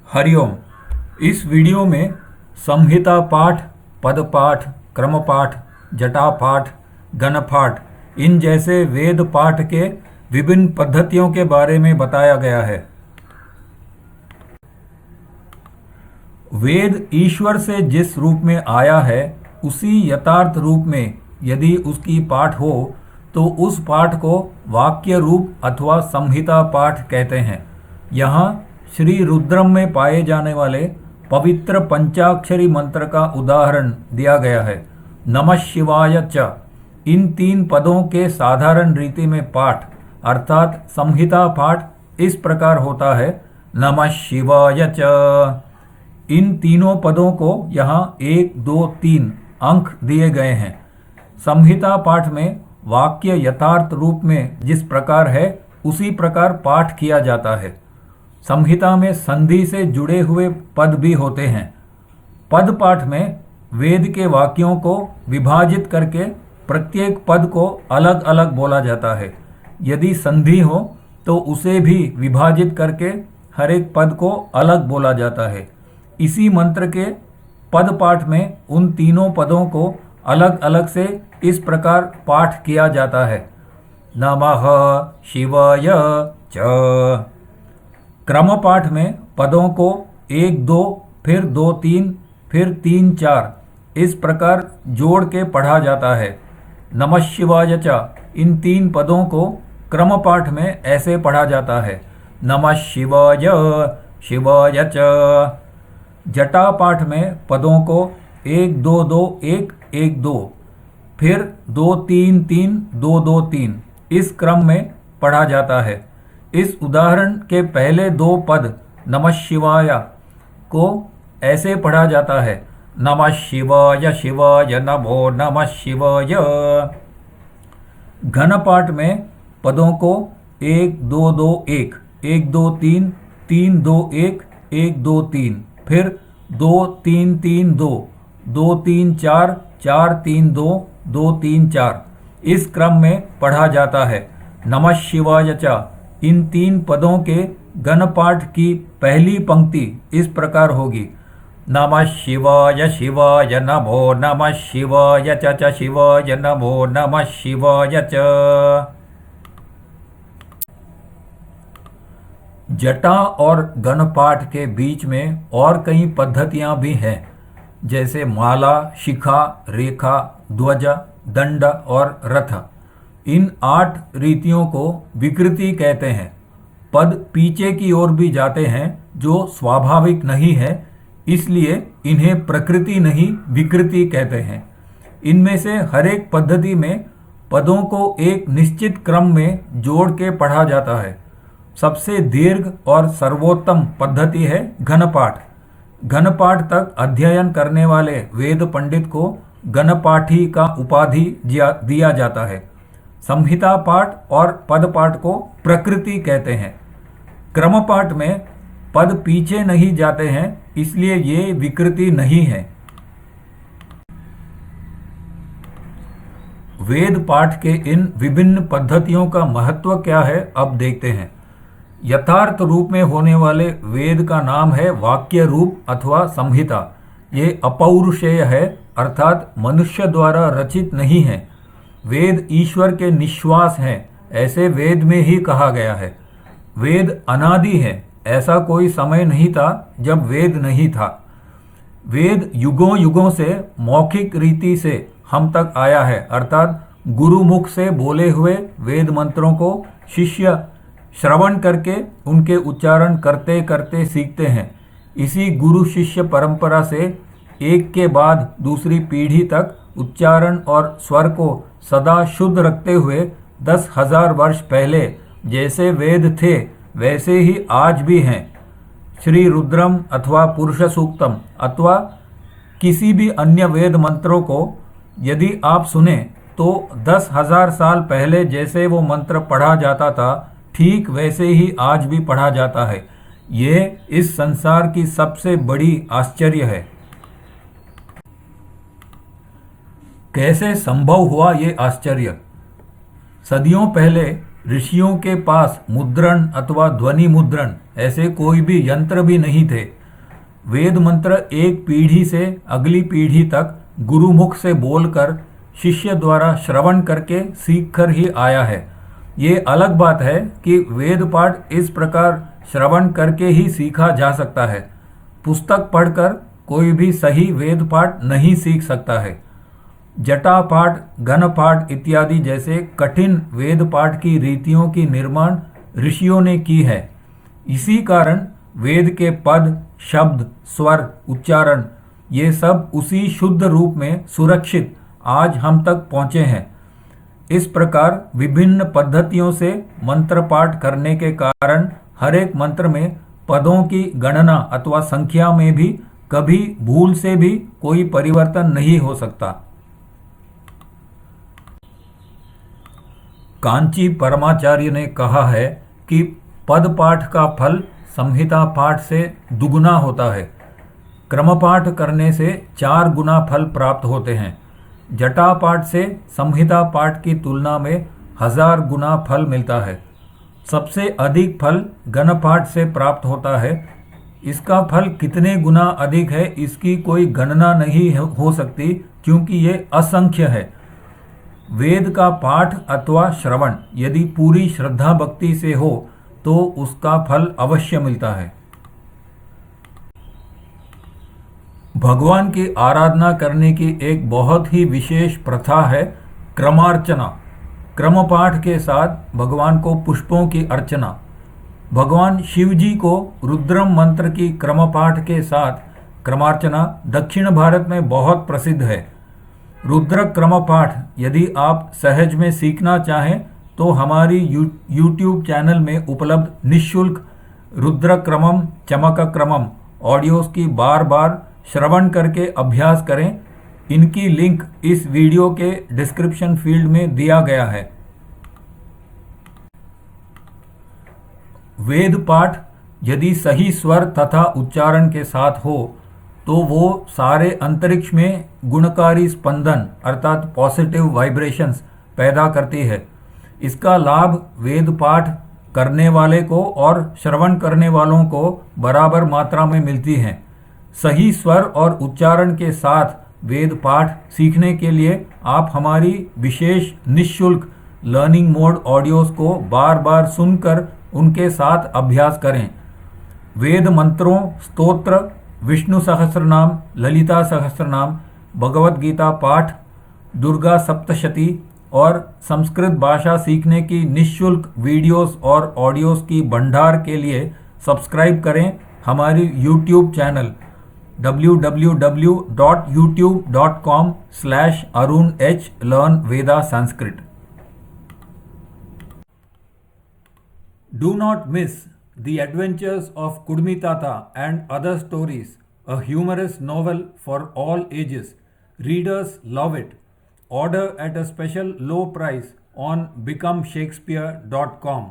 हरिओम। इस वीडियो में संहिता पाठ, पद पाठ, क्रम पाठ, जटा पाठ, गण पाठ इन जैसे वेद पाठ के विभिन्न पद्धतियों के बारे में बताया गया है। वेद ईश्वर से जिस रूप में आया है उसी यथार्थ रूप में यदि उसकी पाठ हो तो उस पाठ को वाक्य रूप अथवा संहिता पाठ कहते हैं। यहाँ श्री रुद्रम में पाए जाने वाले पवित्र पंचाक्षरी मंत्र का उदाहरण दिया गया है। नमः शिवाय च। इन तीन पदों के साधारण रीति में पाठ अर्थात संहिता पाठ इस प्रकार होता है। नमः शिवाय च। इन तीनों पदों को यहाँ 1, 2, 3 अंक दिए गए हैं। संहिता पाठ में वाक्य यथार्थ रूप में जिस प्रकार है उसी प्रकार पाठ किया जाता है। संहिता में संधि से जुड़े हुए पद भी होते हैं। पद पाठ में वेद के वाक्यों को विभाजित करके प्रत्येक पद को अलग अलग बोला जाता है। यदि संधि हो तो उसे भी विभाजित करके हर एक पद को अलग बोला जाता है। इसी मंत्र के पद पाठ में उन तीनों पदों को अलग अलग से इस प्रकार पाठ किया जाता है। नमः शिवाय च। क्रम पाठ में पदों को 1, 2 फिर 2, 3 फिर 3, 4 इस प्रकार जोड़ के पढ़ा जाता है। नमः शिवाय च। इन तीन पदों को क्रम पाठ में ऐसे पढ़ा जाता है। नमः शिवाय शिवाय च। जटा पाठ में पदों को 1, 2, 2 1, 1, 2 फिर 2, 3, 3 2, 2, 3 इस क्रम में पढ़ा जाता है। इस उदाहरण के पहले दो पद नमः शिवाय को ऐसे पढ़ा जाता है। नमः शिवाय शिवाय नमो नमः शिवाय। घन पाठ में पदों को 1, 2, 2 1, 1, 2, 3 3, 2, 1, 1, 2, 3 फिर 2, 3, 3 2, 2, 3, 4 4, 3, 2, 2, 3, 4 इस क्रम में पढ़ा जाता है। नमः शिवाय च। इन तीन पदों के गण पाठ की पहली पंक्ति इस प्रकार होगी। नमः शिवाय शिवाय नमो नमः शिवाय च शिवाय नमो नमः शिवाय च। जटा और गण पाठ के बीच में और कई पद्धतियां भी हैं, जैसे माला, शिखा, रेखा, ध्वज, दंड और रथ। इन 8 रीतियों को विकृति कहते हैं। पद पीछे की ओर भी जाते हैं जो स्वाभाविक नहीं है, इसलिए इन्हें प्रकृति नहीं विकृति कहते हैं। इनमें से हर एक पद्धति में पदों को एक निश्चित क्रम में जोड़ के पढ़ा जाता है। सबसे दीर्घ और सर्वोत्तम पद्धति है घन पाठ। घन पाठ तक अध्ययन करने वाले वेद पंडित को घन पाठी का उपाधि दिया जाता है। संहिता पाठ और पद पाठ को प्रकृति कहते हैं। क्रम पाठ में पद पीछे नहीं जाते हैं, इसलिए ये विकृति नहीं है। वेद पाठ के इन विभिन्न पद्धतियों का महत्व क्या है अब देखते हैं। यथार्थ रूप में होने वाले वेद का नाम है वाक्य रूप अथवा संहिता। ये अपौरुषेय है, अर्थात मनुष्य द्वारा रचित नहीं है। वेद ईश्वर के निश्वास हैं, ऐसे वेद में ही कहा गया है। वेद अनादि है, ऐसा कोई समय नहीं था जब वेद नहीं था। वेद युगों युगों से मौखिक रीति से हम तक आया है, अर्थात गुरुमुख से बोले हुए वेद मंत्रों को शिष्य श्रवण करके उनके उच्चारण करते करते सीखते हैं। इसी गुरु शिष्य परंपरा से एक के बाद दूसरी पीढ़ी तक उच्चारण और स्वर को सदा शुद्ध रखते हुए 10,000 वर्ष पहले जैसे वेद थे वैसे ही आज भी हैं। श्री रुद्रम अथवा पुरुष सूक्तम अथवा किसी भी अन्य वेद मंत्रों को यदि आप सुने तो 10,000 साल पहले जैसे वो मंत्र पढ़ा जाता था ठीक वैसे ही आज भी पढ़ा जाता है। ये इस संसार की सबसे बड़ी आश्चर्य है। कैसे संभव हुआ ये आश्चर्य? सदियों पहले ऋषियों के पास मुद्रण अथवा ध्वनि मुद्रण ऐसे कोई भी यंत्र भी नहीं थे। वेद मंत्र एक पीढ़ी से अगली पीढ़ी तक गुरुमुख से बोलकर शिष्य द्वारा श्रवण करके सीख कर ही आया है। ये अलग बात है कि वेद पाठ इस प्रकार श्रवण करके ही सीखा जा सकता है। पुस्तक पढ़कर कोई भी सही वेद पाठ नहीं सीख सकता है। जटा पाठ, घन पाठ इत्यादि जैसे कठिन वेद पाठ की रीतियों की निर्माण ऋषियों ने की है। इसी कारण वेद के पद, शब्द, स्वर, उच्चारण ये सब उसी शुद्ध रूप में सुरक्षित आज हम तक पहुँचे हैं। इस प्रकार विभिन्न पद्धतियों से मंत्र पाठ करने के कारण हर एक मंत्र में पदों की गणना अथवा संख्या में भी कभी भूल से भी कोई परिवर्तन नहीं हो सकता। कांची परमाचार्य ने कहा है कि पद पाठ का फल संहिता पाठ से दुगुना होता है। क्रम पाठ करने से 4 गुना फल प्राप्त होते हैं। जटा पाठ से संहिता पाठ की तुलना में 1000 गुना फल मिलता है। सबसे अधिक फल घन पाठ से प्राप्त होता है। इसका फल कितने गुना अधिक है इसकी कोई गणना नहीं हो सकती, क्योंकि ये असंख्य है। वेद का पाठ अथवा श्रवण यदि पूरी श्रद्धा भक्ति से हो तो उसका फल अवश्य मिलता है। भगवान की आराधना करने की एक बहुत ही विशेष प्रथा है क्रमार्चना। क्रम पाठ के साथ भगवान को पुष्पों की अर्चना। भगवान शिव जी को रुद्रम मंत्र की क्रम पाठ के साथ क्रमार्चना दक्षिण भारत में बहुत प्रसिद्ध है। रुद्र क्रम पाठ यदि आप सहज में सीखना चाहें तो हमारी यूट्यूब चैनल में उपलब्ध निःशुल्क रुद्र क्रमम चमक क्रमम ऑडियोज की बार बार श्रवण करके अभ्यास करें। इनकी लिंक इस वीडियो के डिस्क्रिप्शन फील्ड में दिया गया है। वेद पाठ यदि सही स्वर तथा उच्चारण के साथ हो तो वो सारे अंतरिक्ष में गुणकारी स्पंदन अर्थात पॉजिटिव वाइब्रेशंस पैदा करती है। इसका लाभ वेद पाठ करने वाले को और श्रवण करने वालों को बराबर मात्रा में मिलती है। सही स्वर और उच्चारण के साथ वेद पाठ सीखने के लिए आप हमारी विशेष निःशुल्क लर्निंग मोड ऑडियोज को बार बार सुनकर उनके साथ अभ्यास करें। वेद मंत्रों, स्तोत्र, विष्णु सहस्रनाम, ललिता सहस्रनाम, भगवत गीता पाठ, दुर्गा सप्तशती और संस्कृत भाषा सीखने की निःशुल्क वीडियोस और ऑडियोज की भंडार के लिए सब्सक्राइब करें हमारी YouTube channel www.youtube.com/arunhlearnvedasanskrit। Do not miss The Adventures of Kudmitata and Other Stories, a humorous novel for all ages. Readers love it. Order at a special low price on becomeshakespeare.com.